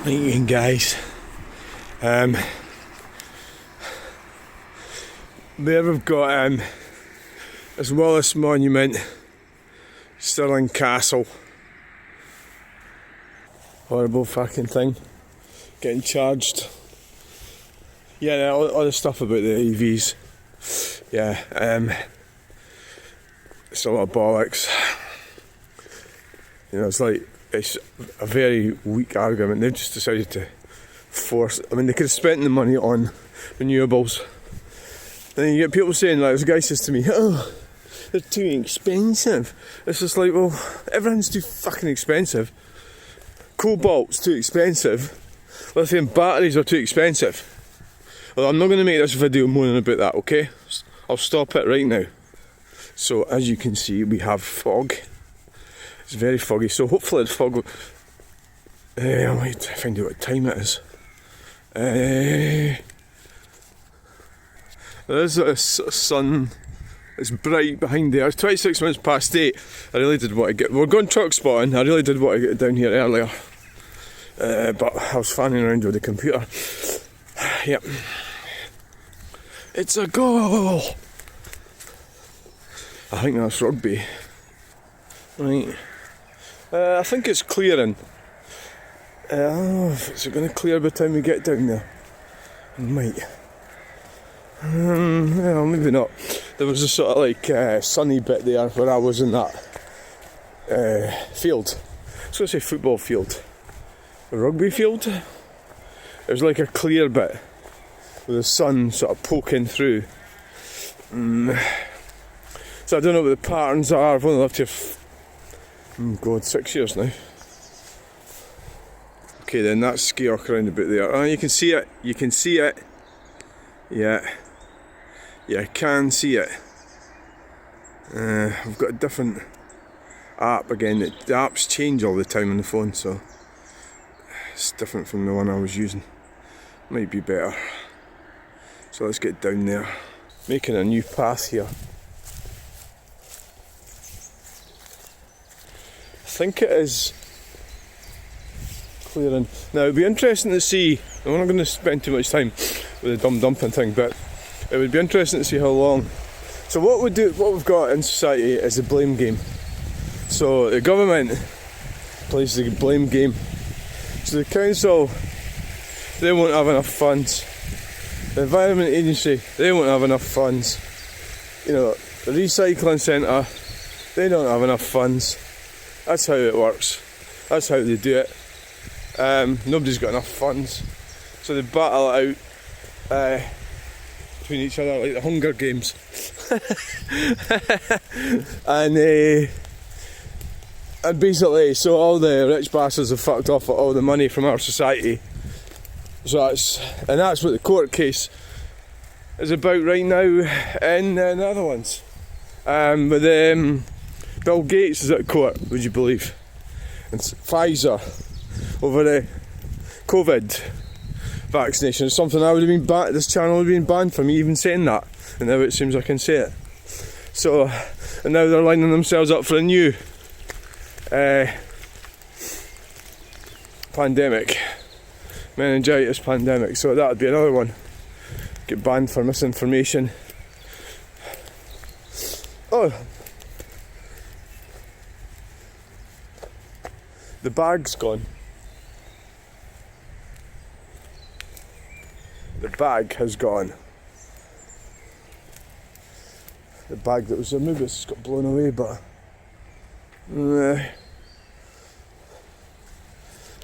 Evening, guys. There we've got this Wallace Monument, Stirling Castle. Horrible fucking thing. Getting charged. Yeah, all the stuff about the EVs. Yeah, it's a lot of bollocks. You know, it's a very weak argument. They've just decided to force. I mean, they could have spent the money on renewables. And then you get people saying, like, this guy says to me, "Oh, they're too expensive." It's just like, well, everything's too fucking expensive. Cobalt's too expensive. Lithium batteries are too expensive. Well, I'm not going to make this video moaning about that, okay? I'll stop it right now. So, as you can see, we have fog. It's very foggy, so hopefully the fog will... I might find out what time it is. There's a sun. It's bright behind there. It's 26 minutes past 8. I really did want to get... We're going truck spotting. I really did want to get down here earlier. But I was fanning around with the computer. Yep. It's a goal! I think that's rugby. Right. I think it's clearing. I don't know if it's going to clear by the time we get down there. It might. Well, maybe not. There was a sort of like sunny bit there where I was in that field. I was going to say football field. A rugby field. It was like a clear bit with the sun sort of poking through. So I don't know what the patterns are. I've only lived here God, 6 years now. Okay then, that's Skeork around about there. Oh, you can see it. You can see it. Yeah. Yeah, I can see it. I've got a different app again. The apps change all the time on the phone, so it's different from the one I was using. Might be better. So let's get down there. Making a new path here. I think it is clearing. Now it'd be interesting to see, I'm not going to spend too much time with the dumb dumping thing, but it would be interesting to see how long. So what we've got in society is a blame game. So the government plays the blame game. So the council, they won't have enough funds. The Environment Agency, they won't have enough funds. You know, the recycling centre, they don't have enough funds. That's how it works. That's how they do it. Nobody's got enough funds, so they battle it out between each other like the Hunger Games. and basically, so all the rich bastards have fucked off all the money from our society. So that's what the court case is about right now in the Netherlands. With Bill Gates is at court, would you believe? And Pfizer over the COVID vaccination. It's something I would have been banned. This channel would have been banned for me even saying that, and now it seems I can say it. So, and now they're lining themselves up for a new pandemic, meningitis pandemic. So that would be another one. Get banned for misinformation. Oh. The bag's gone. The bag has gone. The bag that was maybe it's got blown away, but not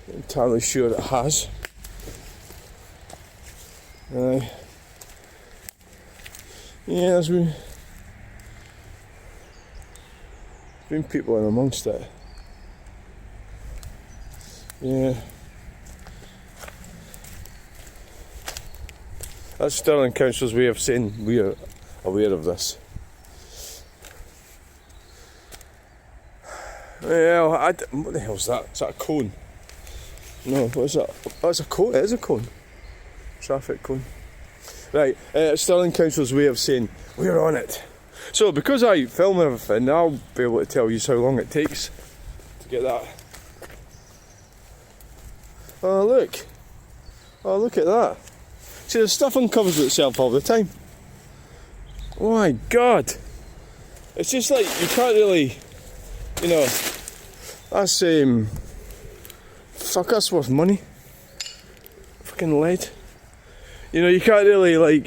entirely sure it has. Yeah, there's been people in amongst it. Yeah. That's Stirling Council's way of saying we're aware of this. Well, what the hell's that? Is that a cone? No, what is that? Oh, it's a cone. It is a cone. Traffic cone. Right, Stirling Council's way of saying we're on it. So because I film everything, I'll be able to tell you how long it takes to get that Oh look. Oh look at that. See, the stuff uncovers itself all the time. Oh my god. It's just like you can't really, you know, that's fuck, that's worth money. Fucking lead. You know, you can't really like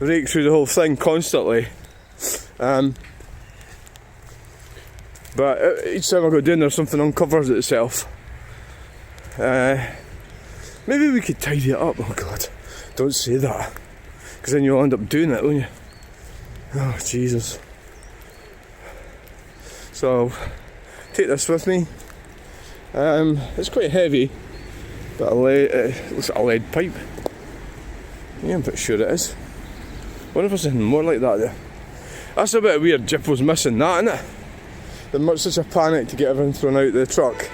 rake through the whole thing constantly. But each time I go down there, something uncovers itself. Maybe we could tidy it up. Oh god, don't say that, because then you'll end up doing it, won't you? Oh Jesus. So take this with me. It's quite heavy, but it looks like a lead pipe. Yeah, I'm pretty sure it is. I wonder if there's anything more like that there. That's a bit weird. Jippo's missing that, isn't it? There's such a panic to get everything thrown out the truck.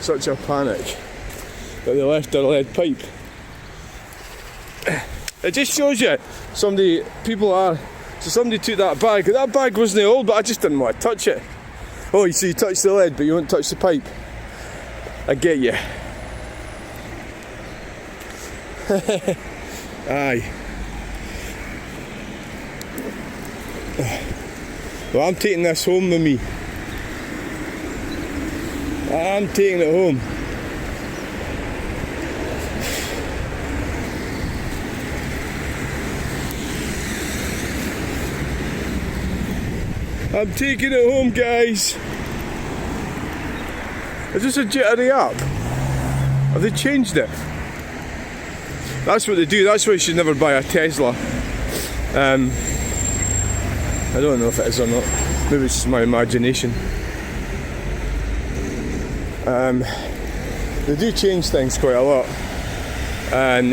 Such a panic that they left their lead pipe. It just shows you somebody took that bag. That bag wasn't old, but I just didn't want to touch it. Oh, so you touched the lead, but you won't touch the pipe. I get you. Aye. Well, I'm taking this home with me. I'm taking it home. I'm taking it home, guys. Is this a jittery app? Have they changed it? That's what they do. That's why you should never buy a Tesla. I don't know if it is or not. Maybe it's just my imagination. They do change things quite a lot. And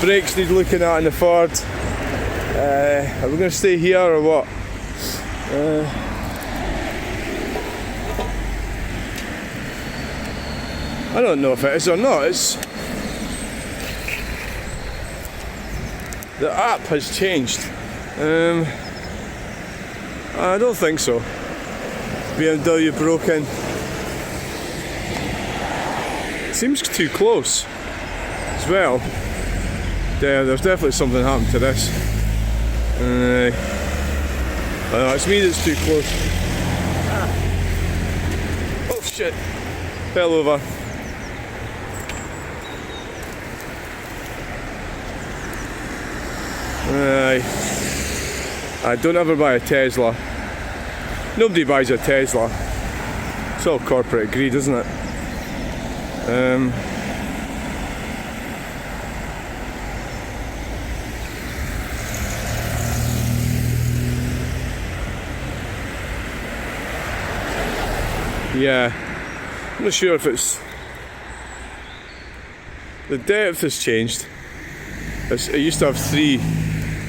brakes need looking at in the Ford. Are we going to stay here or what? I don't know if it is or not. The app has changed. I don't think so. BMW broken. Seems too close as well. Yeah, there's definitely something happened to this. It's me that's too close. Oh shit! Fell over. I don't ever buy a Tesla. Nobody buys a Tesla. It's all corporate greed, isn't it? Yeah, I'm not sure if it's... The depth has changed. It used to have 3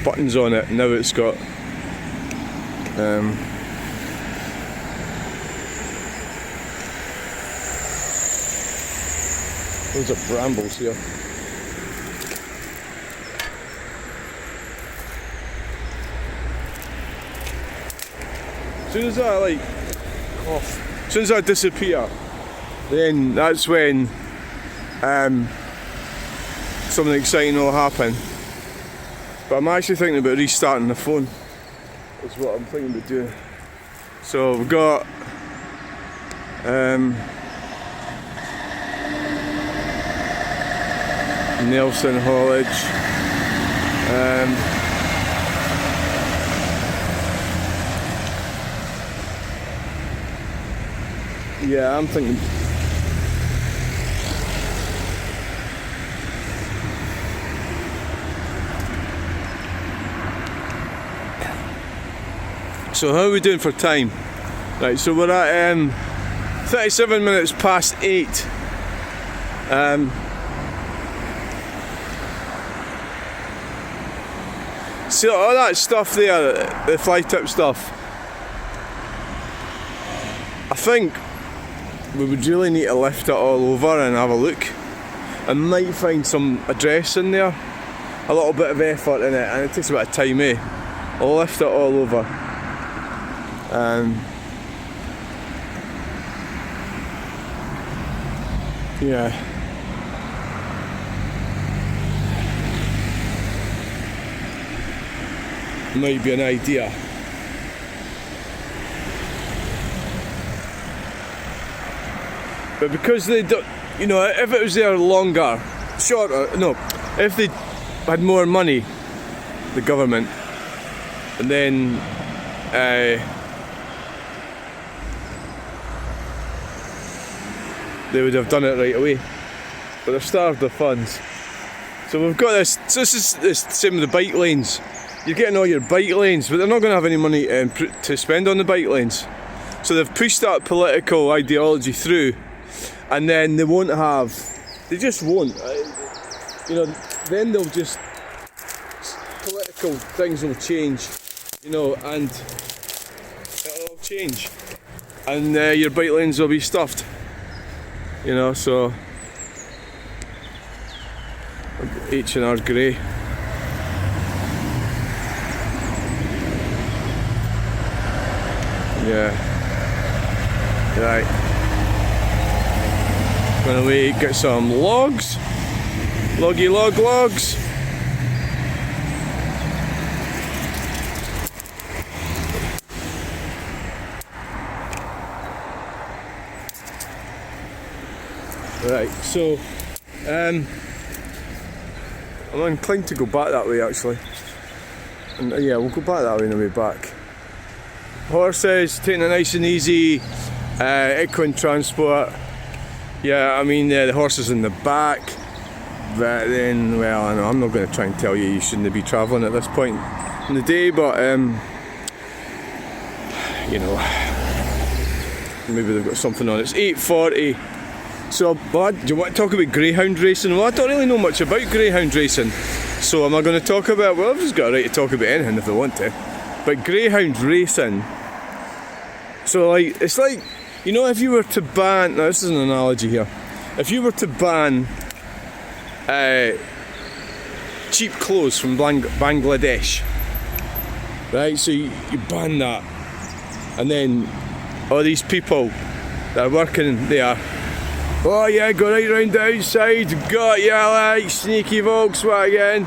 buttons on it, now it's got loads of brambles here. As soon as I disappear, then that's when something exciting will happen. But I'm actually thinking about restarting the phone. That's what I'm thinking about doing. So we've got Nelson Haulage, yeah, I'm thinking. So how are we doing for time? Right, so we're at 37 minutes past 8. See all that stuff there, the fly tip stuff. I think we would really need to lift it all over and have a look. I might find some address in there, a little bit of effort in it, and it takes a bit of time, eh? I'll lift it all over. Yeah. Might be an idea. But because they don't, you know, if it was there longer, shorter, no, if they had more money, the government, and then they would have done it right away. But they're starved of funds. So we've got this, so this is the same with the bike lanes. You're getting all your bike lanes, but they're not going to have any money to spend on the bike lanes. So they've pushed that political ideology through, and then they won't have, they just won't. You know, then they'll just, political things will change, you know, and it'll all change. And your bike lanes will be stuffed, you know, so H&R Grey. Yeah. Right. Gonna wait, get some logs. Loggy logs. Right, so I'm inclined to go back that way actually. And yeah, we'll go back that way on the way back. Horses, taking it nice and easy. Equine transport. Yeah, I mean the horses in the back. But then, well, I know, I'm not going to try and tell you shouldn't be travelling at this point in the day, but you know, maybe they've got something on. It's 8:40. So, do you want to talk about greyhound racing? Well, I don't really know much about greyhound racing. So am I going to talk about, well, I've just got a right to talk about anything if I want to. But greyhound racing, so like, it's like, you know, if you were to ban, now this is an analogy here, if you were to ban cheap clothes from Bangladesh, right, so you ban that, and then all these people that are working there, oh yeah, go right round the outside, got ya like sneaky Volkswagen,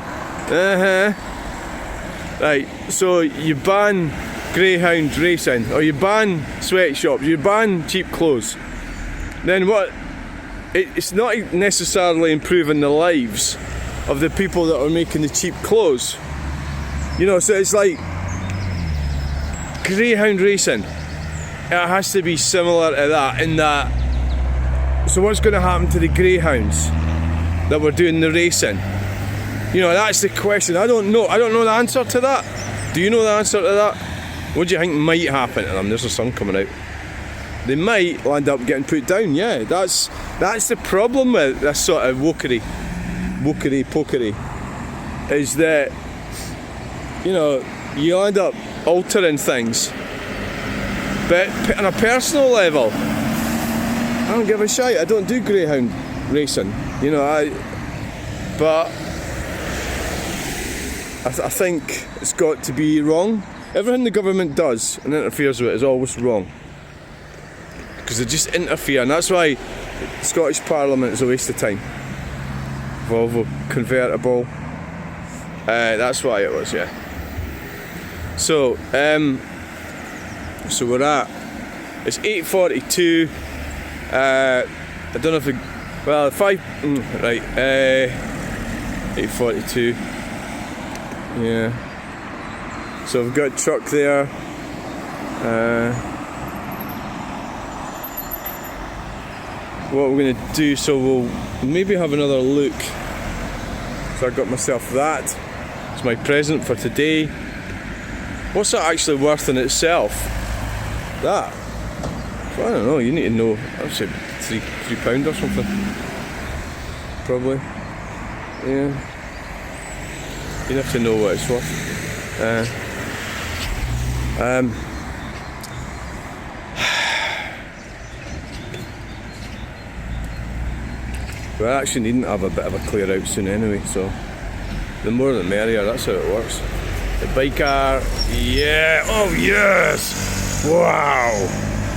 right, so you ban greyhound racing, or you ban sweatshops, you ban cheap clothes, then what, it's not necessarily improving the lives of the people that are making the cheap clothes, you know, so it's like greyhound racing, it has to be similar to that, in that, so what's going to happen to the greyhounds that were doing the racing? You know, that's the question. I don't know the answer to that. Do you know the answer to that? What do you think might happen to them? There's the sun coming out. They might land up getting put down, yeah. That's the problem with this sort of wokery pokery, is that, you know, you end up altering things. But on a personal level, I don't give a shite. I don't do greyhound racing, you know, but I think it's got to be wrong. Everything the government does and interferes with is always wrong, because they just interfere, and that's why the Scottish Parliament is a waste of time. Volvo convertible, that's why it was, yeah. So so we're at, it's 8:42. I don't know if it, well, 8:42. Yeah. So we've got a truck there. What we're going to do, so we'll maybe have another look. So I got myself that. It's my present for today. What's that actually worth in itself? That? Well, I don't know, you need to know. I'd say £3 or something. Probably. Yeah. You'd have to know what it's worth. We actually needn't have a bit of a clear out soon anyway, so the more the merrier, that's how it works. The biker, yeah, oh yes! Wow!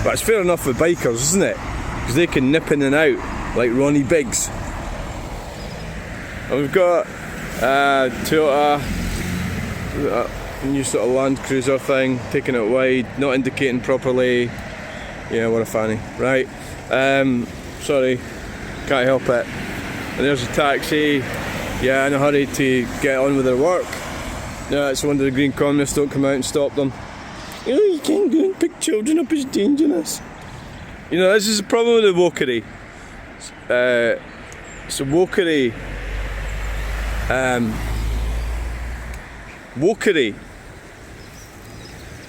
But it's fair enough with bikers, isn't it? Because they can nip in and out like Ronnie Biggs. And we've got Toyota, new sort of Land Cruiser thing, taking it wide, not indicating properly. Yeah, what a fanny. Right, sorry, can't help it. And there's a taxi, yeah, in a hurry to get on with their work. No, it's one of the Green Communists, don't come out and stop them. You know, you can't go and pick children up, it's dangerous. You know, this is the problem with the wokery. So wokery,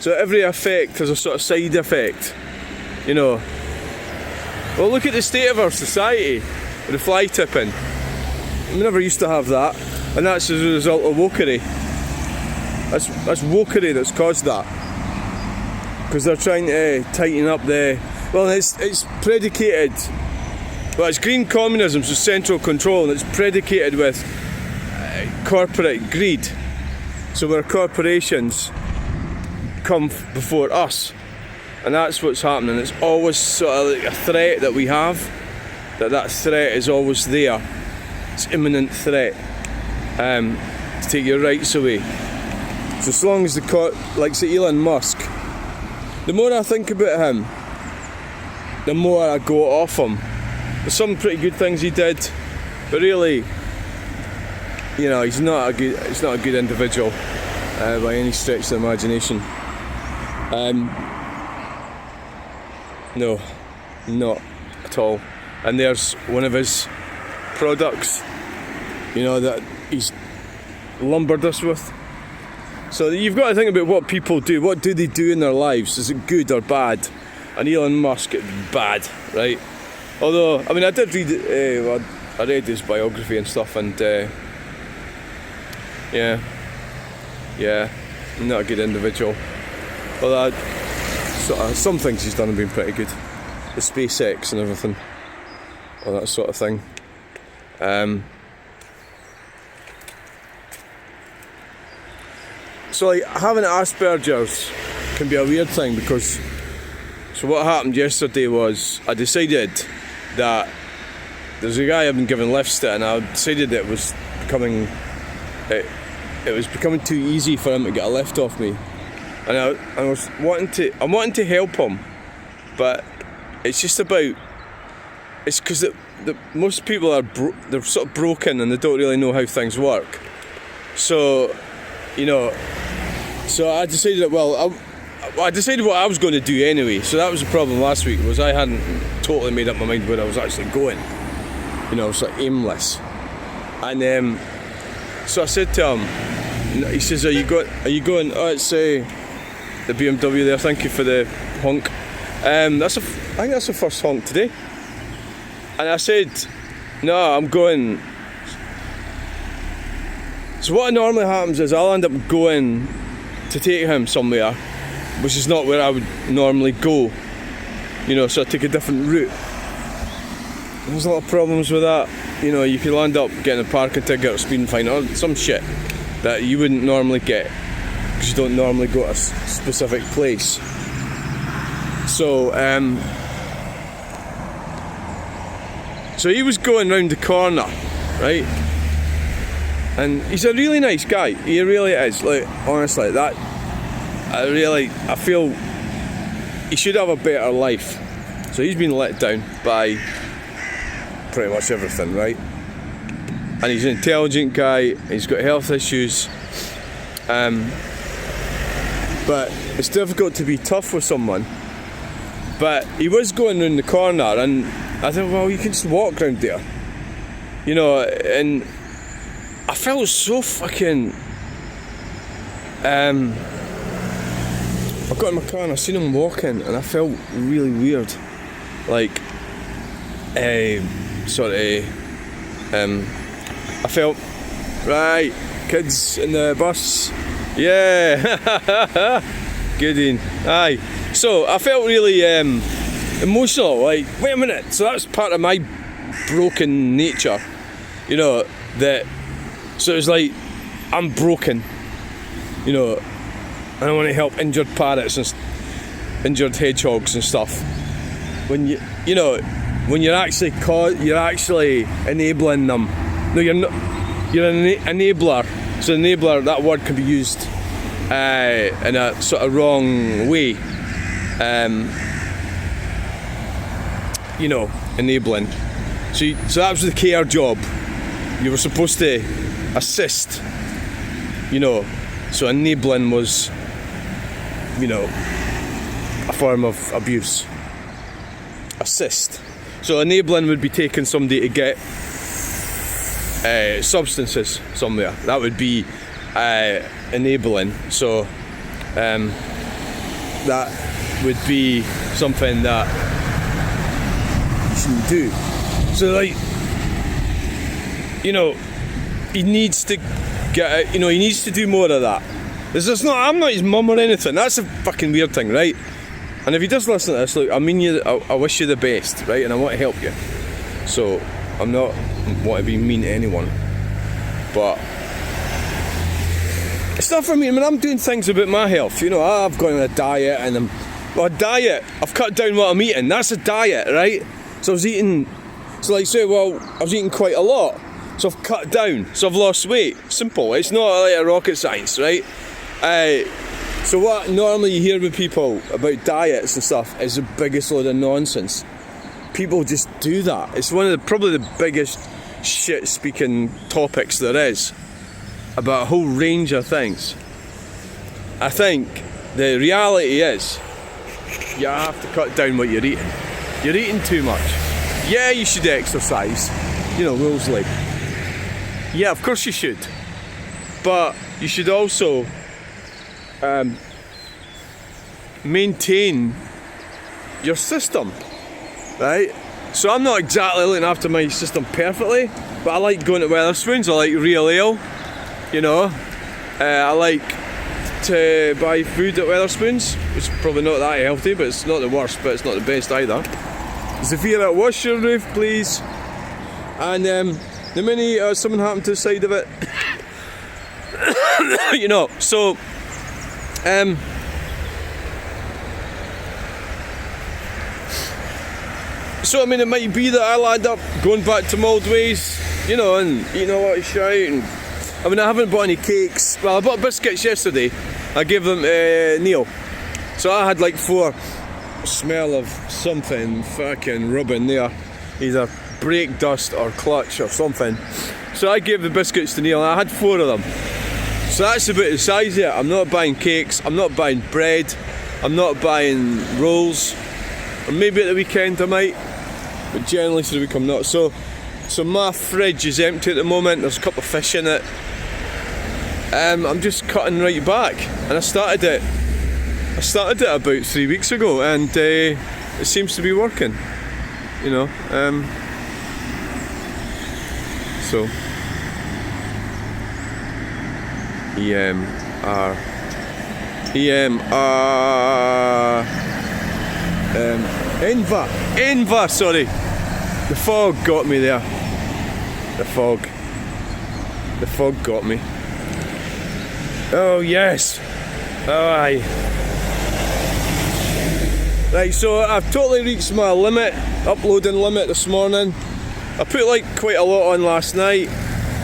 so every effect has a sort of side effect, you know. Well, look at the state of our society with the fly tipping. We never used to have that, and that's as a result of wokery. That's wokery that's caused that, because they're trying to tighten up the. Well, it's predicated. Well, it's green communism, so central control, and it's predicated with corporate greed. So where corporations come before us, and that's what's happening. It's always sort of like a threat that we have. That threat is always there. It's imminent threat to take your rights away. So as long as like say Elon Musk, the more I think about him, the more I go off him. There's some pretty good things he did, but really, you know, he's not a good individual by any stretch of the imagination. No, not at all. And there's one of his products, you know, that he's lumbered us with. So you've got to think about what people do. What do they do in their lives? Is it good or bad? And Elon Musk, it's bad, right? Although, I mean, I did read, I read his biography and stuff, and yeah, not a good individual. Although some things he's done have been pretty good. The SpaceX and everything, all that sort of thing. So like having Asperger's can be a weird thing, because so what happened yesterday was I decided that there's a guy I've been giving lifts to, and I decided it was becoming too easy for him to get a lift off me, and I'm wanting to help him, but it's just about, it's because most people are they're sort of broken and they don't really know how things work. So, you know, so I decided that, well, I decided what I was going to do anyway. So that was the problem last week, was I hadn't totally made up my mind where I was actually going. You know, I was like aimless. And so I said to him, he says, are you going? Oh, it's the BMW there, thank you for the honk. I think that's the first honk today. And I said, no, I'm going. So what normally happens is I'll end up going to take him somewhere, which is not where I would normally go. You know, so I take a different route. There's a lot of problems with that. You know, you could end up getting a parking ticket or speeding fine or some shit that you wouldn't normally get, because you don't normally go to a specific place. So, so he was going round the corner, right? And he's a really nice guy. He really is. Like, honestly, that I feel he should have a better life. So he's been let down by pretty much everything, right? And he's an intelligent guy. He's got health issues. But it's difficult to be tough with someone. But he was going round the corner, and I thought, well, you can just walk round there, you know. And I felt so fucking. I got in my car and I seen him walking, and I felt really weird, like, I felt, right, kids in the bus, yeah, good in, aye. So I felt really emotional, like, wait a minute, so that's part of my broken nature, you know, that, so it was like, I'm broken, you know, and I want to help injured parrots and injured hedgehogs and stuff. When when you're actually enabling them. No, you're not. You're an enabler. So enabler, that word can be used in a sort of wrong way. Enabling. So that was the care job. You were supposed to assist. So enabling was, a form of abuse. Assist. So enabling would be taking somebody to get substances somewhere. That would be enabling. So that would be something that you shouldn't do. So he needs to get he needs to do more of that. I'm not his mum or anything. That's a fucking weird thing, right? And if he does listen to this, look, I wish you the best, right? And I want to help you. So I'm not want to be mean to anyone, but it's not for me. I mean, I'm doing things about my health. I've gone on a diet, and a diet. I've cut down what I'm eating. That's a diet, right? So I was eating. So I was eating quite a lot. So I've cut down. So I've lost weight. Simple. It's not like a rocket science, right? So what normally you hear with people about diets and stuff is the biggest load of nonsense. People just do that. It's probably the biggest shit speaking topics there is about a whole range of things. I think the reality is you have to cut down what you're eating. You're eating too much. Yeah, you should exercise. Rules like. Yeah, of course you should. But you should also maintain your system, right? So I'm not exactly looking after my system perfectly, but I like going to Wetherspoons. I like real ale, I like to buy food at Wetherspoons. It's probably not that healthy, but it's not the worst, but it's not the best either. Zafira, wash your roof, please. And the minute something happened to the side of it, so So I mean, it might be that I'll end up going back to my old ways, and eating a lot of shite. And I mean, I haven't bought any cakes. Well, I bought biscuits yesterday. I gave them to Neil. So I had like 4. Smell of something fucking rubbing there, either brake dust or clutch or something. So I gave the biscuits to Neil, and I had 4 of them. So that's about the size of it. I'm not buying cakes. I'm not buying bread. I'm not buying rolls. Or maybe at the weekend I might, but generally for the week I'm not. So my fridge is empty at the moment. There's a couple of fish in it. I'm just cutting right back, and I started it about 3 weeks ago, and it seems to be working. So Enva, sorry. The fog got me there. The fog got me. Oh yes. Oh aye. Right, so I've totally reached my uploading limit this morning. I put quite a lot on last night,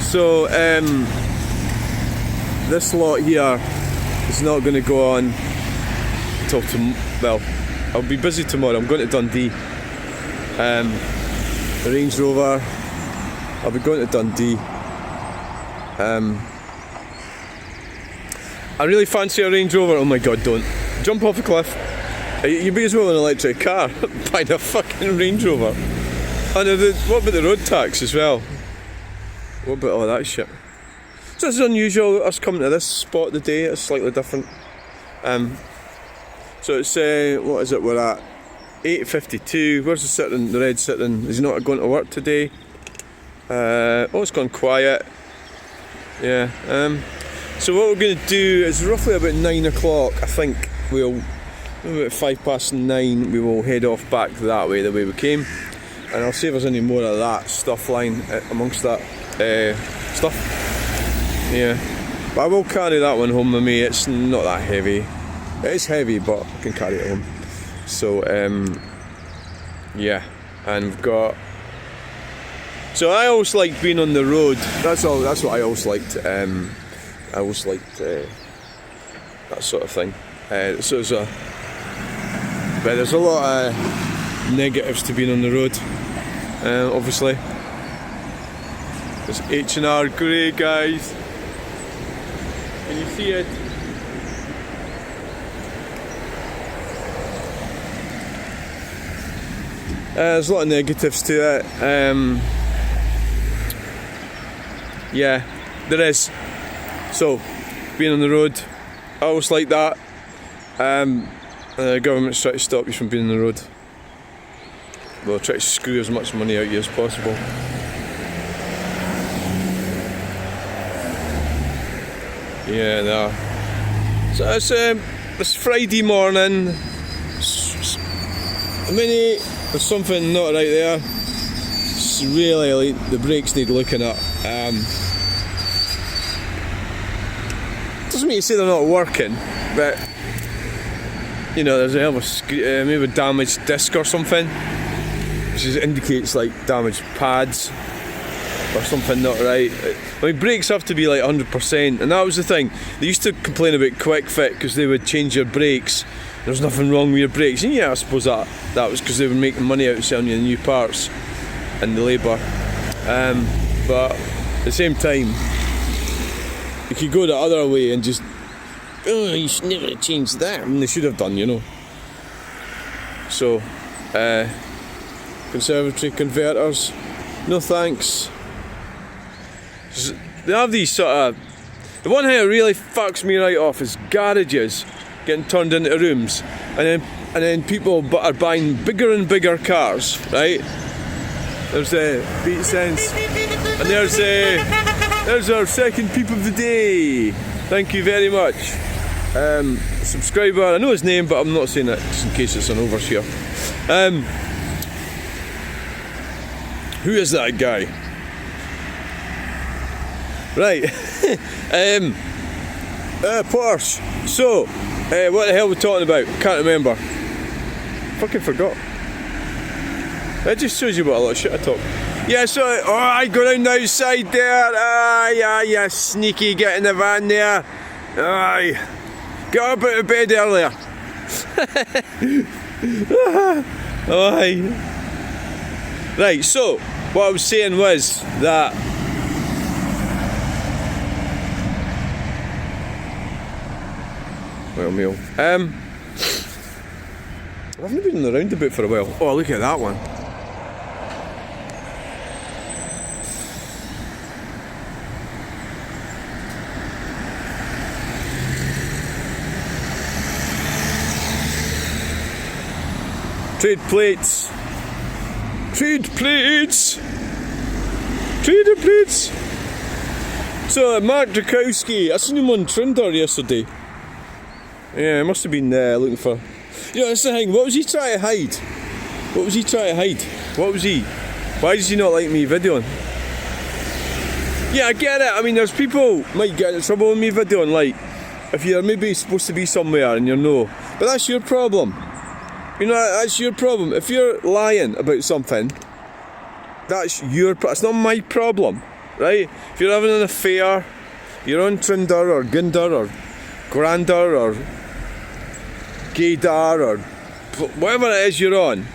so this lot here is not going to go on until I'll be busy tomorrow. I'm going to Dundee. The Range Rover. I'll be going to Dundee. I really fancy a Range Rover. Oh my god, don't jump off a cliff. You'd be as well in an electric car buying a fucking Range Rover. And what about the road tax as well? What about all that shit? So this is unusual, us coming to this spot today. It's slightly different. So it's what is it? We're at 8:52. Where's the red sitting? Is he not going to work today? It's gone quiet. Yeah. So what we're going to do is roughly about 9 o'clock. I think about 9:05 we will head off back that way, the way we came, and I'll see if there's any more of that stuff lying amongst that stuff. Yeah, but I will carry that one home with me. It's not that heavy. It is heavy, but I can carry it home. So yeah, and we've got. So I always liked being on the road. That's what I always liked. I always liked that sort of thing. But there's a lot of negatives to being on the road. Obviously, there's H&R Grey, guys. Can you see it? There's a lot of negatives to it. Yeah, there is. So, being on the road, I always like that. The government's trying to stop you from being on the road. They'll try to screw as much money out of you as possible. Yeah, no. So it's Friday morning. There's something not right there. It's really like the brakes need looking at. Doesn't mean to say they're not working, but you know, there's a hell of a maybe a damaged disc or something, which indicates like damaged pads or something not right. I mean, brakes have to be like 100%, and that was the thing. They used to complain about Quick Fit because they would change your brakes. There's nothing wrong with your brakes, and yeah, I suppose that was because they were making money out of selling you the new parts and the labour. But at the same time, you could go the other way and just, oh, you should never have changed that. And they should have done, you know. So, conservatory converters, no thanks. They have these sort of. The one thing that really fucks me right off is garages getting turned into rooms, and then people are buying bigger and bigger cars, right? There's Beat Sense, and there's our second peep of the day. Thank you very much. Subscriber, I know his name, but I'm not saying it just in case it's an overshare. Who is that guy? Right. Porsche. So, what the hell are we talking about? Can't remember. Fucking forgot. That just shows you what a lot of shit I talk. Yeah, so, I go down the outside there. Aye, you sneaky, get in the van there. Aye. Get up out of bed earlier. Aye. Right, so, what I was saying was that meal. I haven't been on the roundabout for a while. Oh, look at that one. Trade plates. Trade plates. Trade plates. So, Mark Drakowski, I seen him on Tinder yesterday. Yeah, I must have been looking for. You know, that's the thing. What was he trying to hide? What was he? Why does he not like me videoing? Yeah, I get it. I mean, there's people might get in trouble with me videoing. Like, if you're maybe supposed to be somewhere and you're no, but that's your problem. You know, that's your problem. If you're lying about something, that's your. It's not my problem, right? If you're having an affair, you're on Tinder or Ginder or Grandeur or Gaydar or whatever it is you're on,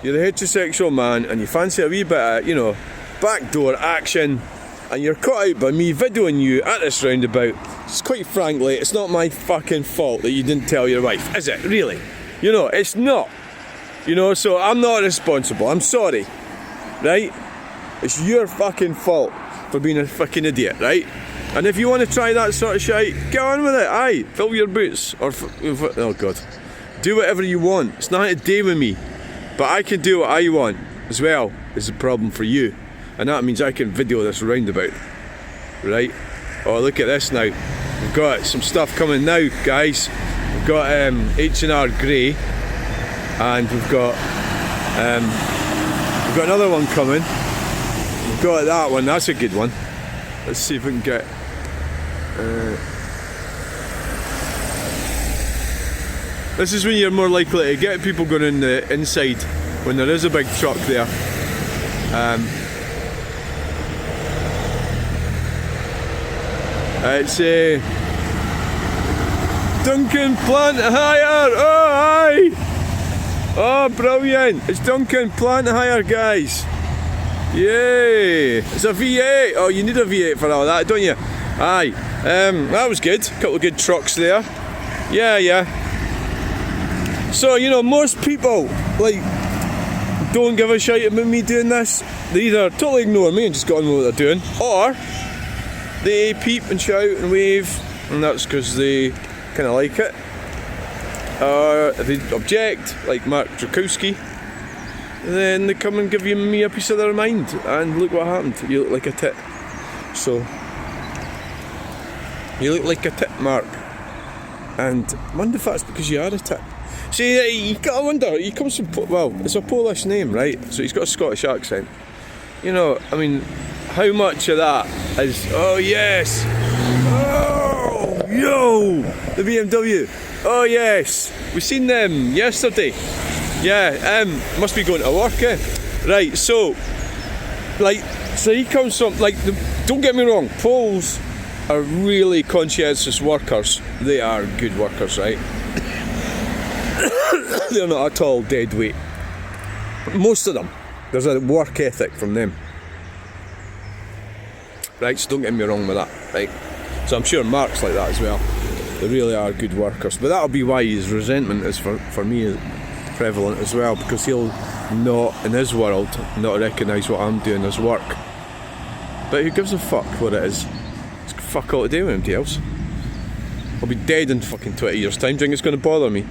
you're a heterosexual man and you fancy a wee bit of, you know, backdoor action, and you're caught out by me videoing you at this roundabout. It's quite frankly, it's not my fucking fault that you didn't tell your wife, is it? Really? You know, it's not. You know, so I'm not responsible. I'm sorry. Right? It's your fucking fault for being a fucking idiot, right? And if you want to try that sort of shit, get on with it. Aye, fill your boots. Or, oh God. Do whatever you want. It's nothing to do with me. But I can do what I want as well. It's a problem for you. And that means I can video this roundabout. Right? Oh, look at this now. We've got some stuff coming now, guys. We've got H&R Grey. And we've got another one coming. We've got that one. That's a good one. Let's see if we can get This is when you're more likely to get people going in the inside when there is a big truck there. It's Duncan Plant Hire. Oh, aye! Oh, brilliant! It's Duncan Plant Hire, guys. Yay! It's a V8. Oh, you need a V8 for all that, don't you? Aye. That was good. A couple of good trucks there. Yeah. So, you know, most people, like, don't give a shit about me doing this. They either totally ignore me and just go on with what they're doing, or they peep and shout and wave, and that's because they kind of like it. Or if they object, like Mark Drakowski, then they come and give me a piece of their mind, and look what happened. You look like a tit. So, you look like a tit, Mark. And I wonder if that's because you are a tit. See, you gotta wonder, he comes from, well, it's a Polish name, right? So he's got a Scottish accent. You know, I mean, how much of that is, oh yes, oh, yo, the BMW, oh yes, we seen them yesterday. Yeah, must be going to work, eh? Right, so, like, so he comes from, like, don't get me wrong, Poles are really conscientious workers. They are good workers, right? They're not at all dead weight. Most of them. There's a work ethic from them. Right, so don't get me wrong with that, right? So I'm sure Mark's like that as well. They really are good workers. But that'll be why his resentment is for me prevalent as well, because he'll not, in his world, not recognise what I'm doing as work. But who gives a fuck what it is? It's fuck all to do with anybody else. I'll be dead in fucking 20 years' time. Do you think it's going to bother me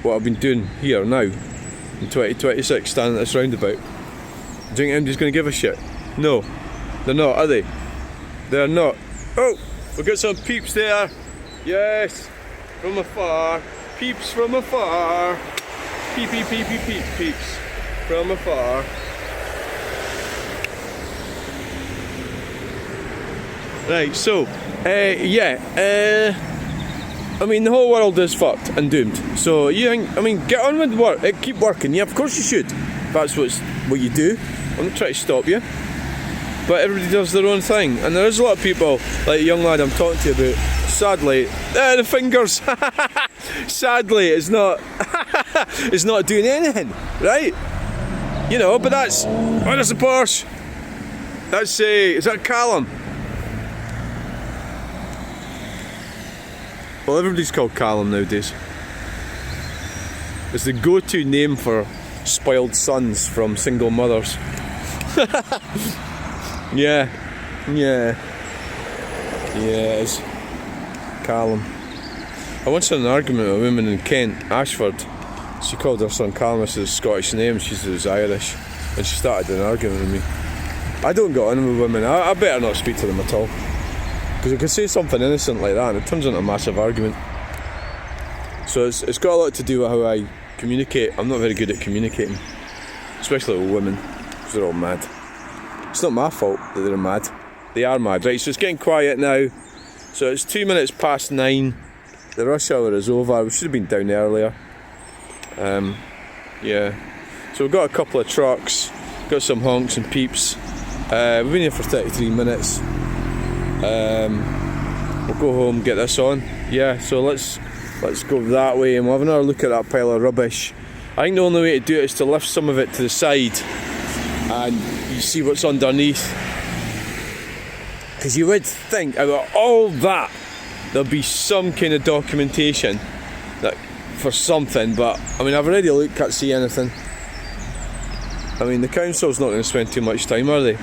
what I've been doing here now in 2026, standing at this roundabout? Do you think anybody's going to give a shit? No, they're not, are they? They're not. Oh, we've got some peeps there. Yes, from afar. Peeps from afar. Peep, peep, peep, peep, peep, peeps from afar. Right, so, I mean, the whole world is fucked and doomed. So you think, I mean, get on with work, keep working. Yeah, of course you should. That's what you do. I'm not trying to stop you. But everybody does their own thing. And there is a lot of people, like the young lad I'm talking to you about, sadly, the fingers, sadly, it's not, it's not doing anything, right? You know, but that's a Porsche. That's, is that Callum? Well, everybody's called Callum nowadays. It's the go-to name for spoiled sons from single mothers. Yeah, it is. Callum. I once had an argument with a woman in Kent, Ashford. She called her son Callum. I said it's a Scottish name, she said it's Irish. And she started an argument with me. I don't get on with women. I better not speak to them at all. Because I could say something innocent like that and it turns into a massive argument. So it's got a lot to do with how I communicate. I'm not very good at communicating, especially with women, because they're all mad. It's not my fault that they're mad. They are mad. Right, so it's getting quiet now. So it's 9 minutes. The rush hour is over. We should have been down earlier. Yeah. So we've got a couple of trucks, got some honks and peeps. We've been here for 33 minutes. We'll go home, get this on. Yeah, so let's go that way and we'll have another look at that pile of rubbish. I think the only way to do it is to lift some of it to the side and you see what's underneath. Because you would think out of all that there'll be some kind of documentation that for something, but I mean I've already looked, can't see anything. I mean the council's not going to spend too much time, are they?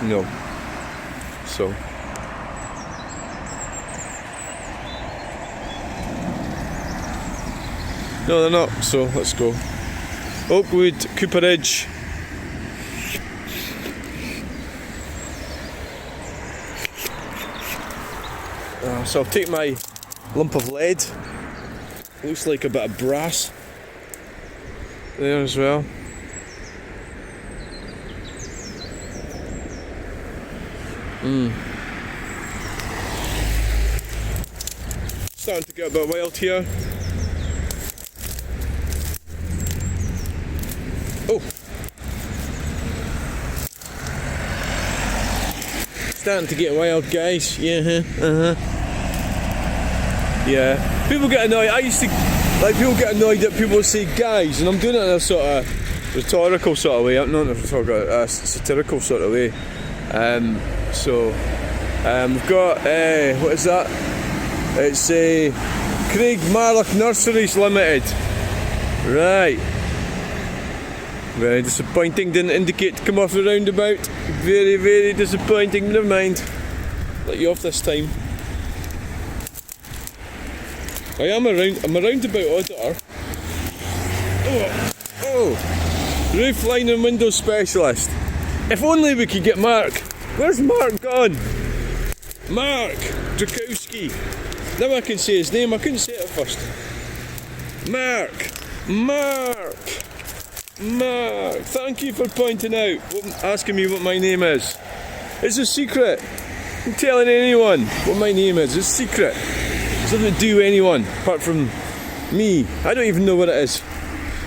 No. So no, they're not. So let's go. Oakwood, Cooperage. So I'll take my lump of lead. Looks like a bit of brass there as well. starting to get a bit wild here. Oh! Starting to get wild, guys. Yeah, Yeah. People get annoyed. I used to, people get annoyed that people say guys, and I'm doing it in a sort of rhetorical sort of way. I'm not a satirical sort of way. We've got, what is that? It's Craig Marlock Nurseries Limited. Right. Very disappointing, didn't indicate to come off the roundabout. Very, very disappointing, never mind. Let you off this time. I'm a roundabout auditor. Oh, roof line and window specialist. If only we could get Mark. Where's Mark gone? Mark Drakowski. Now I can say his name, I couldn't say it at first. Mark, thank you for pointing out, asking me what my name is. It's a secret. I'm telling anyone what my name is. It's a secret. It's nothing to do with anyone apart from me. I don't even know what it is.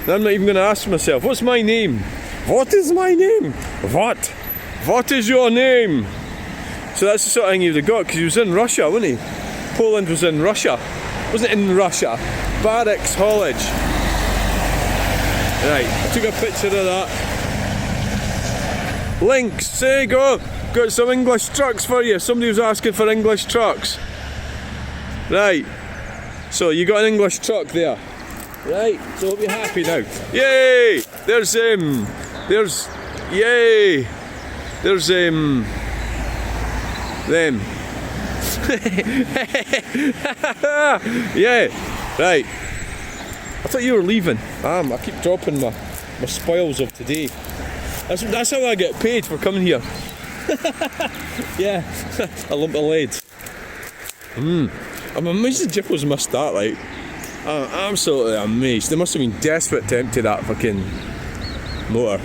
And I'm not even going to ask myself, what's my name? What is my name? What is your name? So that's the sort of thing you'd have got, because he was in Russia, wasn't he? Poland was in Russia. Wasn't in Russia. Barracks College. Right, I took a picture of that. Links, there you go. Got some English trucks for you. Somebody was asking for English trucks. Right, so you got an English truck there. Right, so hope you're happy now. Yay! There's them. Yeah, right. I thought you were leaving. I keep dropping my spoils of today. That's how I get paid for coming here. Yeah, a lump of lead. I'm amazed the Jippos missed that, like. I'm absolutely amazed. They must have been desperate to empty that fucking motor.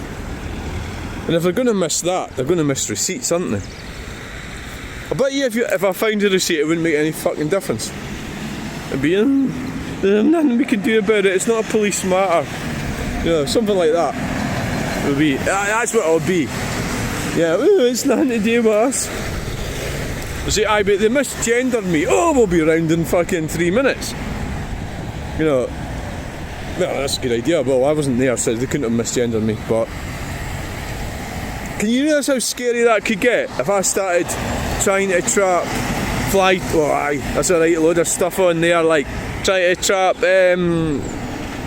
And if they're going to miss that, they're going to miss receipts, aren't they? I bet you if I found a receipt, it wouldn't make any fucking difference. It'd be, there's nothing we can do about it. It's not a police matter. You know, something like that. It would be. That's what it would be. Yeah, it's nothing to do with us. You see, but they misgendered me. Oh, we'll be around in fucking 3 minutes. You know, well, that's a good idea. Well, I wasn't there, so they couldn't have misgendered me. But can you realise how scary that could get if I started trying to trap fly? Oh, aye, that's a right load of stuff on there, like trying to trap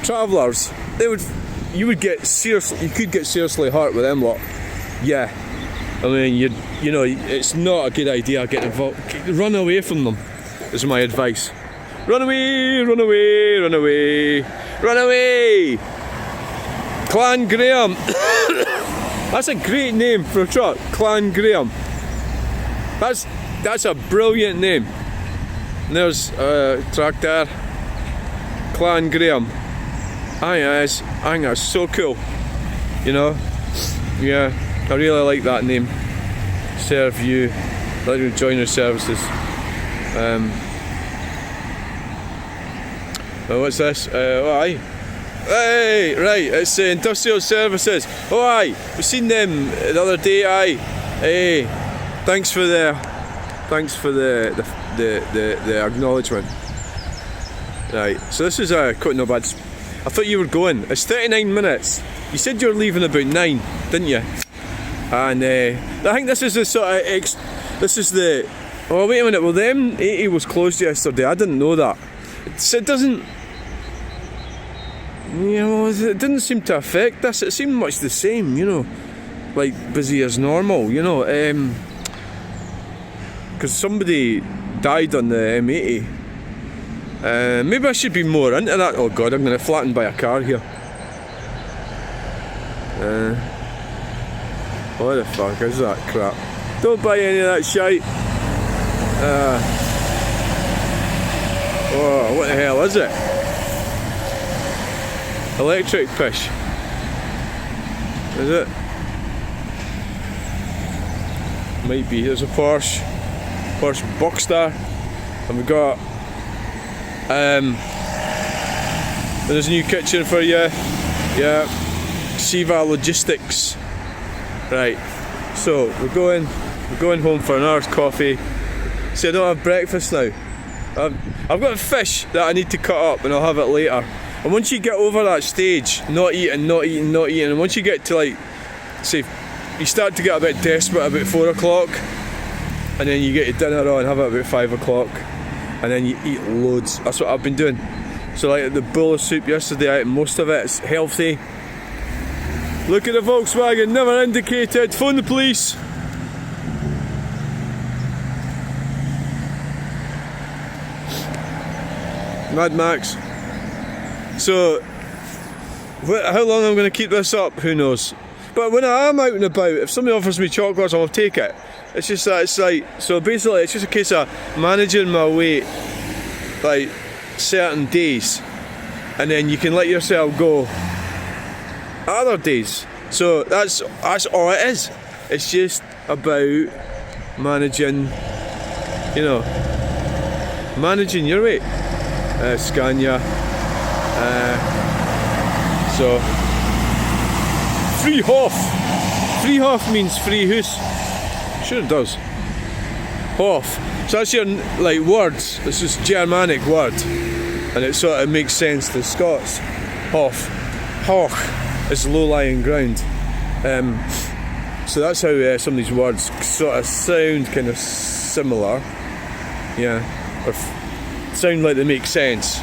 travellers. You could get seriously hurt with them lot. Yeah, I mean, you know, it's not a good idea getting involved. Run away from them is my advice. Run away, run away, run away, run away! Clan Graham. That's a great name for a truck, Clan Graham. That's a brilliant name. And there's a tractor, Clan Graham. I think that's so cool. You know, yeah, I really like that name. Serve you, let you join your services. Oh, what's this? Oh, aye. Hey, right, it's Industrial Services. Oh, aye, we seen them the other day. Aye, hey, thanks for the acknowledgement. Right, so this is quite no bad. I thought you were going. It's 39 minutes. You said you were leaving about 9, didn't you? And I think this is the sort of this is the. Oh, wait a minute. Well, the M80 was closed yesterday. I didn't know that. It doesn't. You know, it didn't seem to affect this. It seemed much the same, you know, like busy as normal, you know. Because somebody died on the M80. Maybe I should be more into that. Oh God, I'm going to get flattened by a car here. What the fuck is that crap? Don't buy any of that shite. Oh, what the hell is it? Electric push. Is it? Might be. There's a Porsche Boxster, and we've got There's a new kitchen for you. Yeah, Siva Logistics. Right, so we're going home for an hour's coffee. See, I don't have breakfast now. I've got a fish that I need to cut up and I'll have it later. And once you get over that stage, not eating, and once you get to, like, say, you start to get a bit desperate about 4 o'clock, and then you get your dinner on, have it about 5 o'clock, and then you eat loads. That's what I've been doing. So, like the bowl of soup yesterday, I ate most of it. It's healthy. Look at the Volkswagen, never indicated. Phone the police. Mad Max. So, how long I'm going to keep this up, who knows? But when I am out and about, if somebody offers me chocolates, I'll take it. It's just that it's like, so basically it's just a case of managing my weight, like certain days, and then you can let yourself go other days. So that's all it is. It's just about managing, managing your weight. Scania. So Free Hof means free house. Sure it does. Hof. So that's your, like, words. It's just Germanic word, and it sort of makes sense to Scots. Hof. Hoch is low-lying ground. So that's how some of these words sort of sound kind of similar. Yeah. Or sound like they make sense,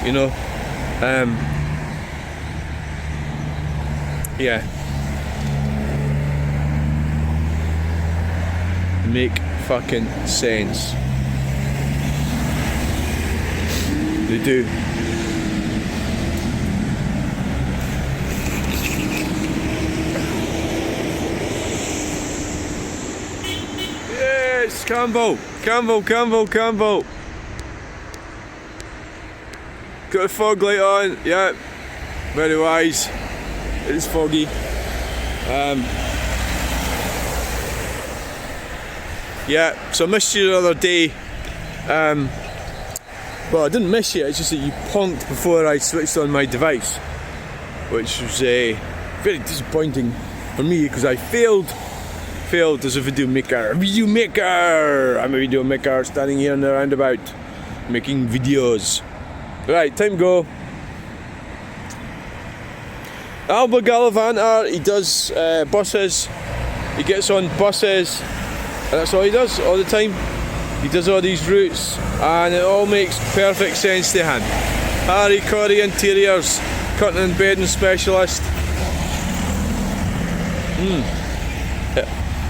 yeah. Make fucking sense. They do. Yes, Campbell. Got a fog light on, yeah, very wise. It is foggy. Yeah, so I missed you the other day. Well, I didn't miss you, it's just that you punked before I switched on my device, which was very disappointing for me because I failed as a video maker. I'm a video maker standing here in the roundabout making videos. Right, time to go. Alba Gallivanter, he does buses, he gets on buses, and that's all he does all the time. He does all these routes, and it all makes perfect sense to him. Harry Corey Interiors, cutting and bedding specialist.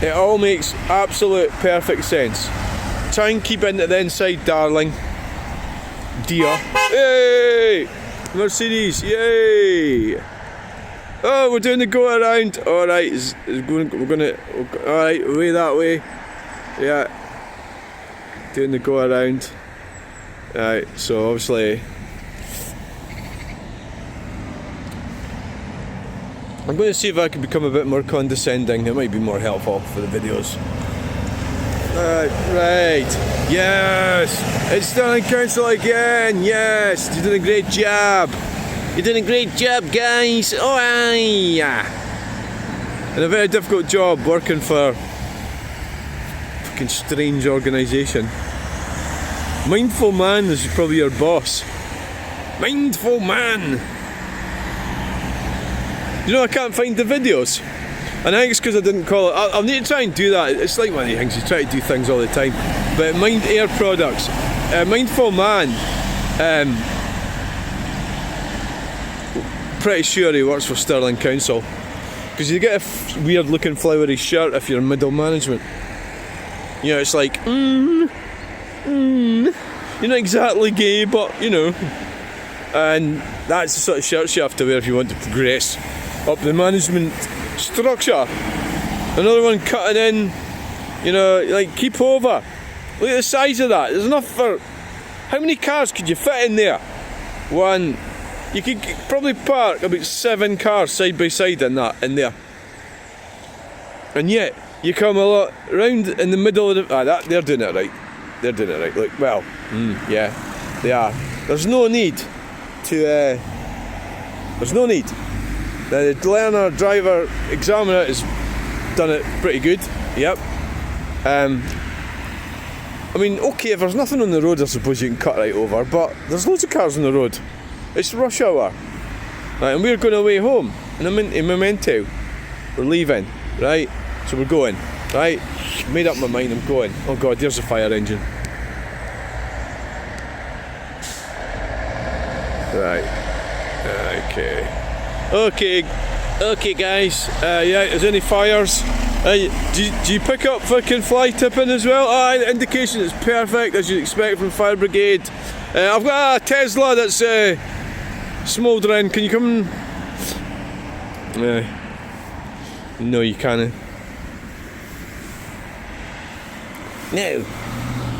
It all makes absolute perfect sense. Try and keep into the inside, darling. Dear. Yay! Mercedes, yay! Oh, we're doing the go around. Alright, alright, away that way. Yeah. Doing the go around. Right, so obviously I'm going to see if I can become a bit more condescending. It might be more helpful for the videos. Right. Yes! It's Stirling Council again! Yes! You're doing a great job! You're doing a great job, guys! Oh, aye! And a very difficult job working for a fucking strange organisation. Mindful Man is probably your boss. Mindful Man! I can't find the videos. And I think it's because I didn't call it. I'll need to try and do that. It's like one of the things, you try to do things all the time. But Mind Air Products, Mindful Man, pretty sure he works for Stirling Council. Because you get a weird looking flowery shirt if you're middle management. It's like, you're not exactly gay, but And that's the sort of shirts you have to wear if you want to progress up the management structure. Another one cutting in, like, keep over. Look at the size of that. There's enough for... How many cars could you fit in there? One. You could probably park about 7 cars side by side in there. And yet, you come a lot round in the middle of the... they're doing it right. They're doing it right. Look, well, yeah. They are. There's no need to. There's no need. The learner, driver, examiner has done it pretty good. Yep. I mean, okay, if there's nothing on the road, I suppose you can cut right over, but there's loads of cars on the road. It's rush hour. Right, and we're going away home in Memento. We're leaving, right? So we're going, right? Made up my mind, I'm going. Oh God, there's a fire engine. Right. Okay guys. Yeah, is any fires? Do you pick up fucking fly tipping as well? The indication is perfect, as you'd expect from fire brigade. I've got a Tesla that's smouldering. Can you come? No, you can't. Now,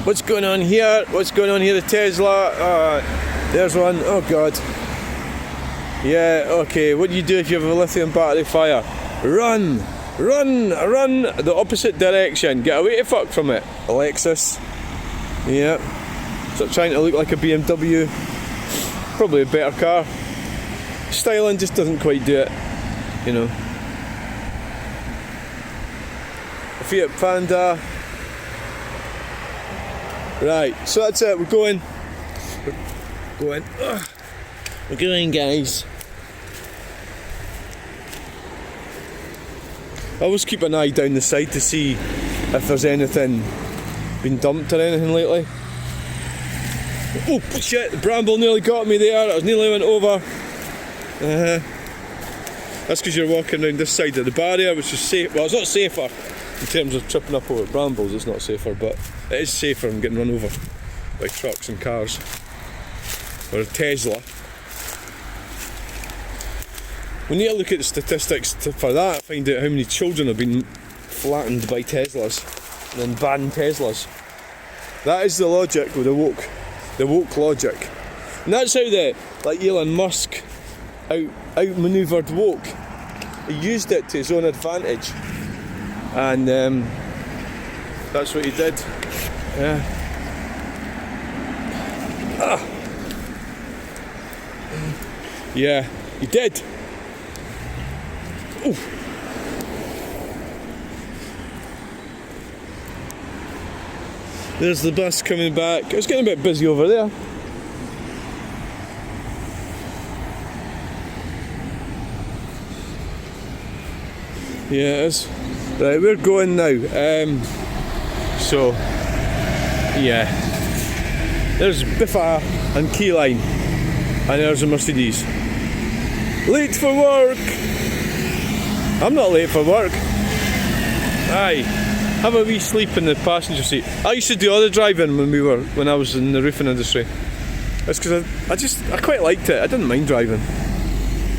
what's going on here? The Tesla. There's one. Oh God. Yeah. Okay. What do you do if you have a lithium battery fire? Run the opposite direction. Get away to fuck from it. Lexus. Yeah. So trying to look like a BMW. Probably a better car. Styling just doesn't quite do it, you know. A Fiat Panda. Right, so that's it. We're going, guys. I always keep an eye down the side to see if there's anything been dumped or anything lately. Oh shit, the bramble nearly got me there. I nearly went over. That's because you're walking around this side of the barrier, which is safe. Well, it's not safer in terms of tripping up over brambles, it's not safer, but it is safer than getting run over by trucks and cars. Or a Tesla. We need to look at the statistics for that, find out how many children have been flattened by Teslas and then banned Teslas. That is the logic with the woke logic. And that's how Elon Musk outmanoeuvred woke. He used it to his own advantage. And that's what he did. Yeah. Yeah, he did. Ooh. There's the bus coming back. It's getting a bit busy over there. Yeah, it is. Right, we're going now. So, yeah. There's Biffa and Keyline. And there's a Mercedes. Late for work! I'm not late for work. Aye. Have a wee sleep in the passenger seat. I used to do all the driving when I was in the roofing industry. That's because I quite liked it. I didn't mind driving.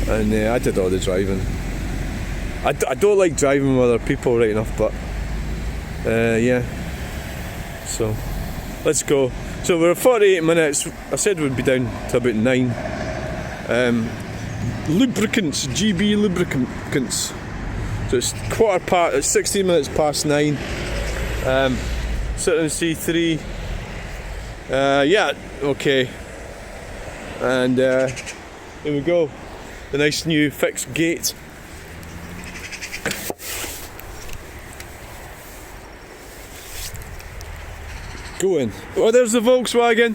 And I did all the driving. I don't like driving with other people right enough, but yeah. So, let's go. So we're 48 minutes. I said we'd be down to about 9. Lubricants, GB lubricants. So it's it's 16 minutes past 9. Sitting in C3. Yeah, okay. And here we go. The nice new fixed gate. Going. Oh, there's the Volkswagen.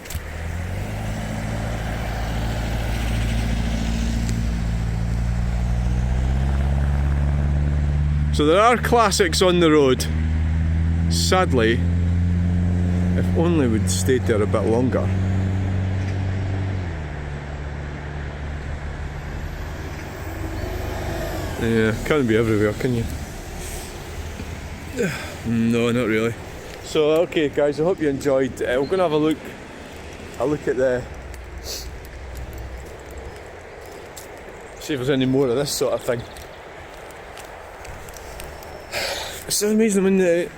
So there are classics on the road. Sadly, if only we'd stayed there a bit longer. Yeah, can't be everywhere, can you? No, not really. So, okay guys, I hope you enjoyed. We're going to have a look at the... see if there's any more of this sort of thing. It's so amazing when there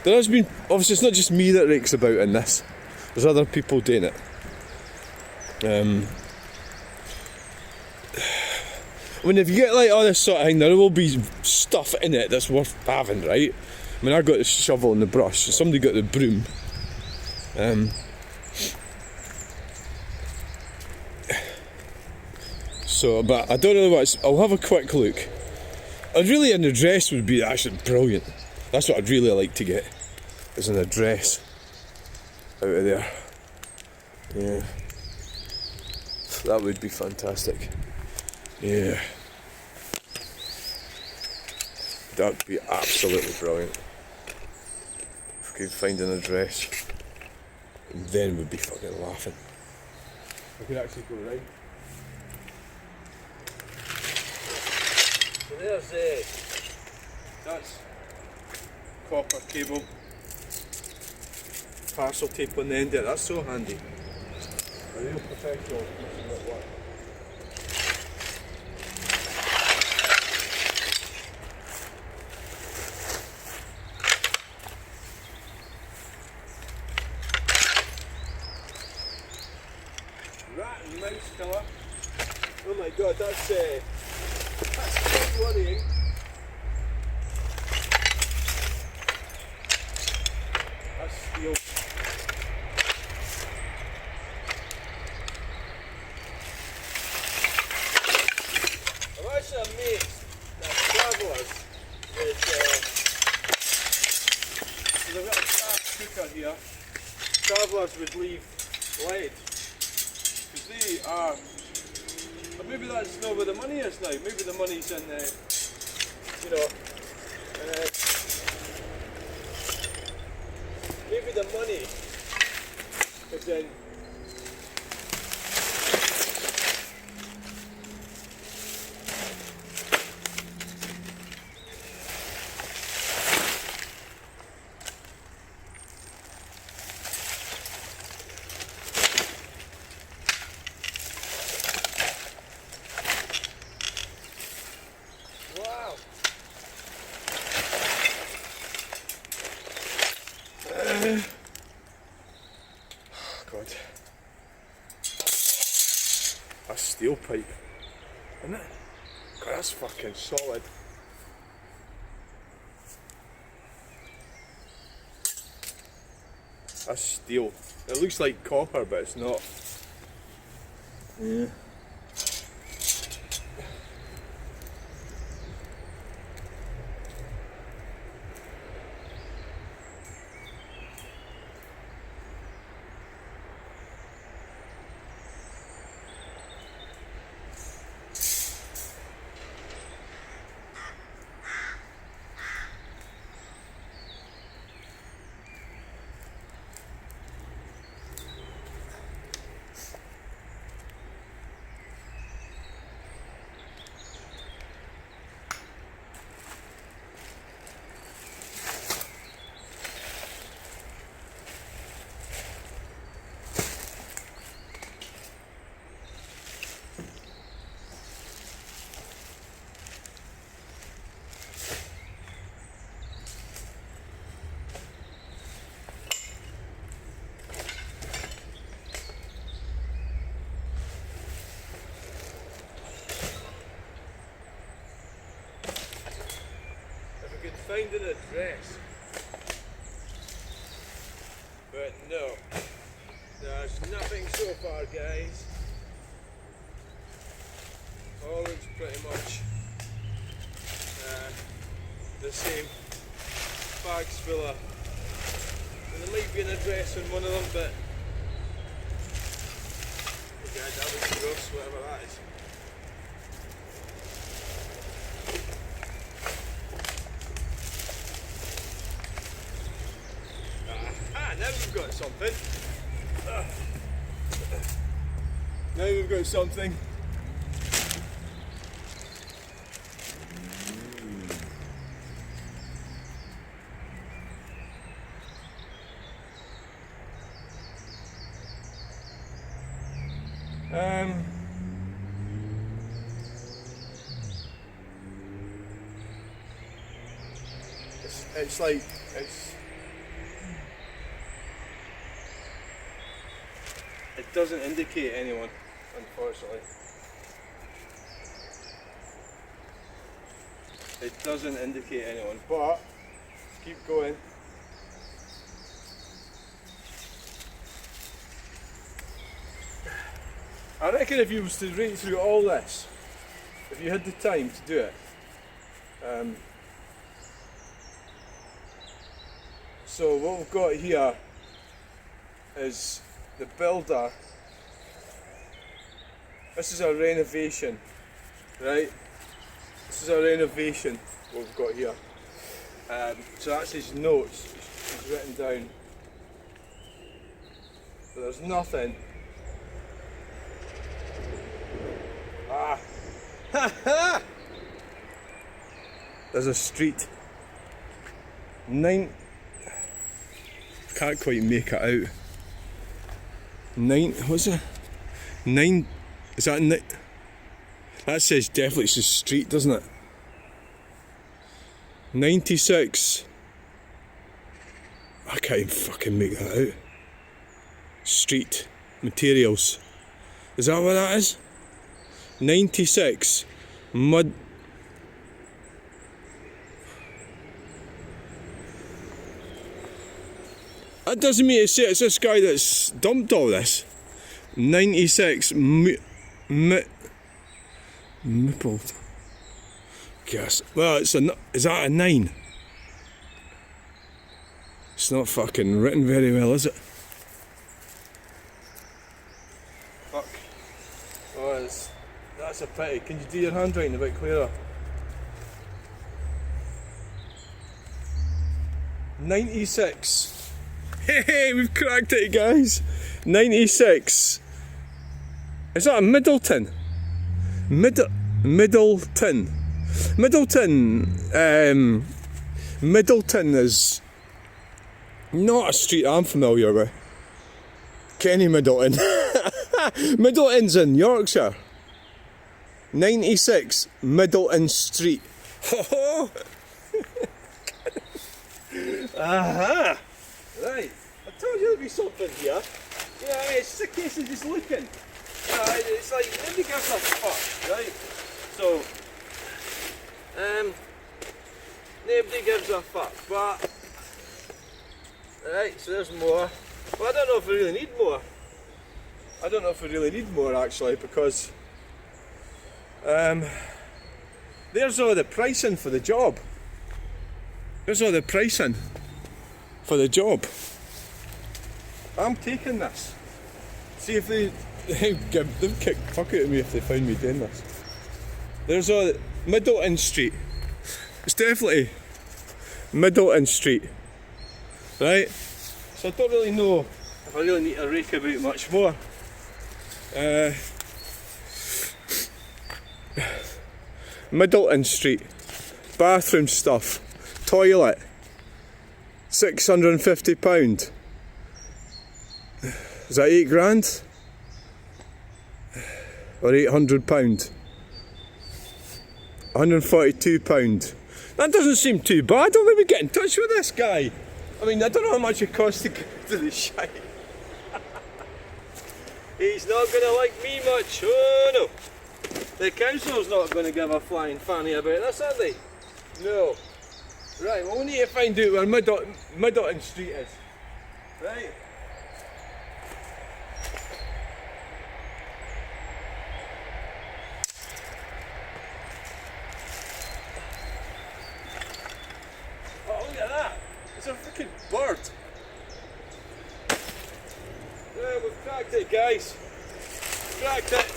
has been... obviously it's not just me that rakes about in this. There's other people doing it. I mean, if you get like all this sort of thing, there will be stuff in it that's worth having, right? I mean, I got the shovel and the brush, somebody got the broom. So, but I don't know what it's. I'll have a quick look. And really, an address would be actually brilliant. That's what I'd really like to get, is an address out of there. Yeah, that would be fantastic. Yeah, that would be absolutely brilliant. If we could find an address, and then we'd be fucking laughing. I could actually go right. So there's that's copper cable, parcel tape on the end there. That's so handy. A real professional piece of work. Rat and mouse killer. Oh my god, that's so worrying. That's steel. I'm actually amazed that travellers is so they've got a fast cooker here. Travellers would leave lead. Because they are, or maybe that's not where the money is now. Maybe the money's in, maybe the money is in. Wow. God. A steel pipe, isn't it? God, that's fucking solid. That's steel. It looks like copper, but it's not. Yeah. Find an address, but no, there's nothing so far, guys. All looks pretty much the same. Bags full of, and there might be an address on one of them, but yeah, that was gross, whatever that is. Now we've got something. Now we've got something. It's like it doesn't indicate anyone, unfortunately. It doesn't indicate anyone, but keep going. I reckon if you was to read through all this, if you had the time to do it, so what we've got here is the builder. This is a renovation, right? This is a renovation, what we've got here. So that's his notes, he's written down. But there's nothing. Ah! Ha ha! There's a street. Can't quite make it out. What's it? Is that that says definitely it's a street, doesn't it? 96. I can't even fucking make that out. Street materials. Is that what that is? 96 mud. That doesn't mean to say it's this guy that's dumped all this. 96 Mippled. Guess. Well, is that a 9? It's not fucking written very well, is it? Fuck. Oh, that's a pity. Can you do your handwriting a bit clearer? 96. Hey, we've cracked it, guys. 96. Is that a Middleton? Middleton. Middleton is not a street I'm familiar with. Kenny Middleton. Middleton's in Yorkshire. 96 Middleton Street. Aha! Right, I told you there'd be something here. Yeah, I mean, it's just a case of just looking. It's like, nobody gives a fuck, right? So, nobody gives a fuck, but, right, so there's more. Well, I don't know if we really need more. I don't know if we really need more, actually, because, there's all the pricing for the job. There's all the pricing for the job. I'm taking this. See if they'd kick fuck out of me if they found me doing this. There's a Middleton Street. It's definitely Middleton Street. Right? So I don't really know if I really need to rake about much more. Middleton Street. Bathroom stuff. Toilet. £650. Is that £8 grand? Or £800? £142. That doesn't seem too bad. I'll maybe get in touch with this guy. I mean, I don't know how much it costs to get to the shite. He's not going to like me much. Oh no. The council's not going to give a flying fanny about this, are they? No. Right, well, we need to find out where Middleton Street is. Right? Oh, look at that! It's a freaking bird! Yeah, we've cracked it, guys. Cracked it.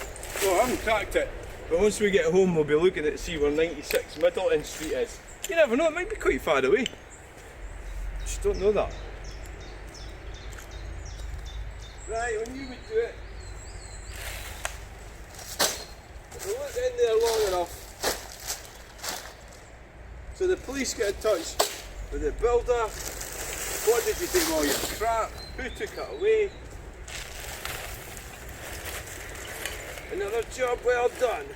Well, I haven't cracked it. But once we get home, we'll be looking at see where 96 Middleton Street is. You never know, it might be quite far away. Just don't know that. Right, when you would do it, if we look in there long enough, so the police get in touch with the builder. What did you do with all your crap? Who took it away? Another job well done.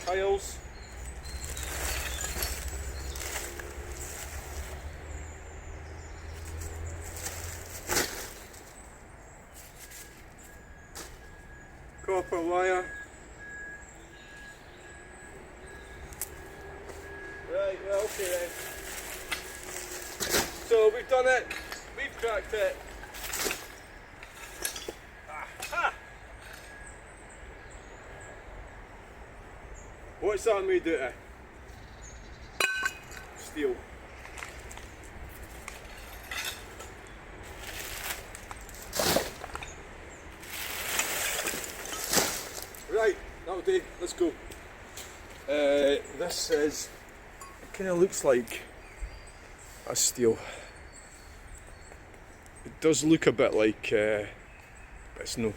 Tiles. Copper wire. Right, well, okay then. So we've done it. We've cracked it. Aha! What's that made out of? Steel. Right, that'll do. Let's go. This is, it kind of looks like a steel. It does look a bit like, but it's no.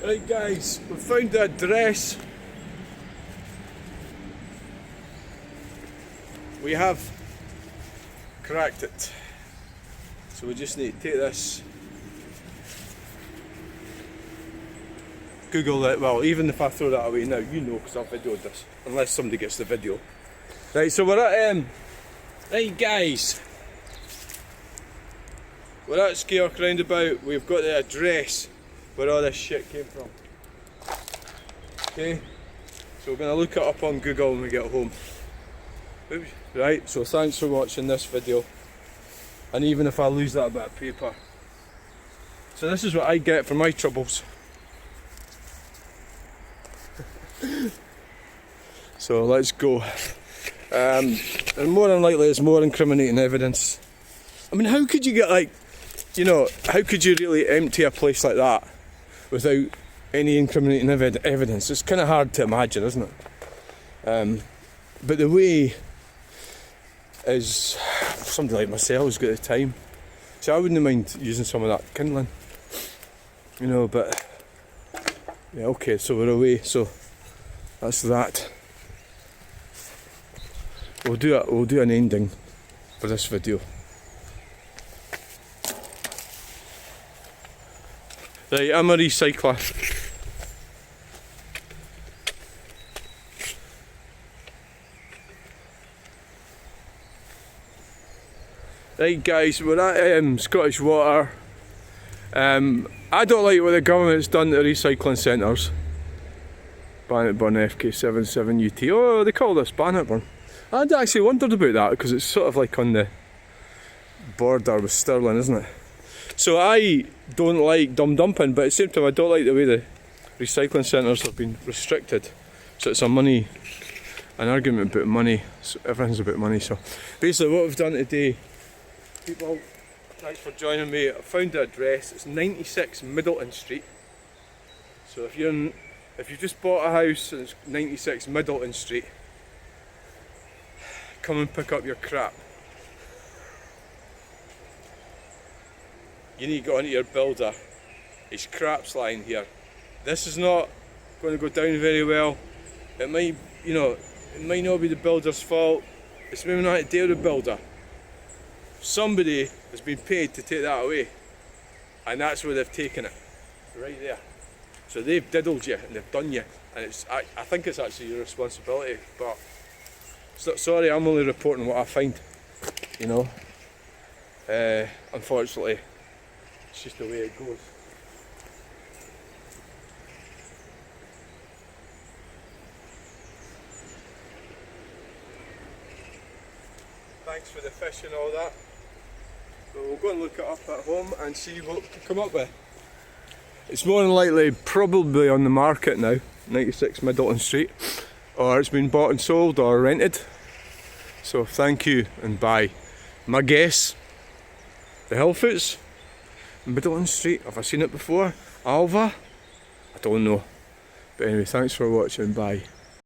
Right guys, we found the address. We have cracked it. So we just need to take this, Google it. Well, even if I throw that away now, you know, because I've videoed this, unless somebody gets the video. Right, so we're at, right guys, we're at Skeoch roundabout. We've got the address where all this shit came from. Okay, so we're going to look it up on Google when we get home. Oops. Right, so thanks for watching this video. And even if I lose that bit of paper. So this is what I get for my troubles. So let's go. And more than likely it's more incriminating evidence. I mean, how could you get, like, you know, how could you really empty a place like that without any incriminating evidence? It's kind of hard to imagine, isn't it? But the way is, somebody like myself has got the time, so I wouldn't mind using some of that kindling, you know. But yeah, okay, so we're away, so that's that. We'll do an ending for this video. Right, I'm a recycler. Right guys, we're at Scottish Water. I don't like what the government's done to recycling centres. Bannockburn FK77UT. Oh, they call this Bannockburn. I'd actually wondered about that because it's sort of like on the border with Stirling, isn't it? So I don't like dumb dumping, but at the same time I don't like the way the recycling centres have been restricted. So it's an argument about money. So everything's about money. So basically what we've done today, people, thanks for joining me. I found the address. It's 96 Middleton Street. So if you just bought a house and it's 96 Middleton Street, come and pick up your crap. You need to go onto your builder. His crap's lying here. This is not going to go down very well. It might, you know, it might not be the builder's fault. It's maybe not a deal with the builder. Somebody has been paid to take that away, and that's where they've taken it, right there. So they've diddled you and they've done you, and it's, I think it's actually your responsibility. But sorry, I'm only reporting what I find, you know. Unfortunately, it's just the way it goes. Thanks for the fish and all that. So we'll go and look it up at home and see what we can come up with. It's more than likely probably on the market now, 96 Middleton Street, or it's been bought and sold or rented. So thank you and bye. My guess, the Hillfoots, Middleton Street. Have I seen it before? Alva? I don't know. But anyway, thanks for watching, bye.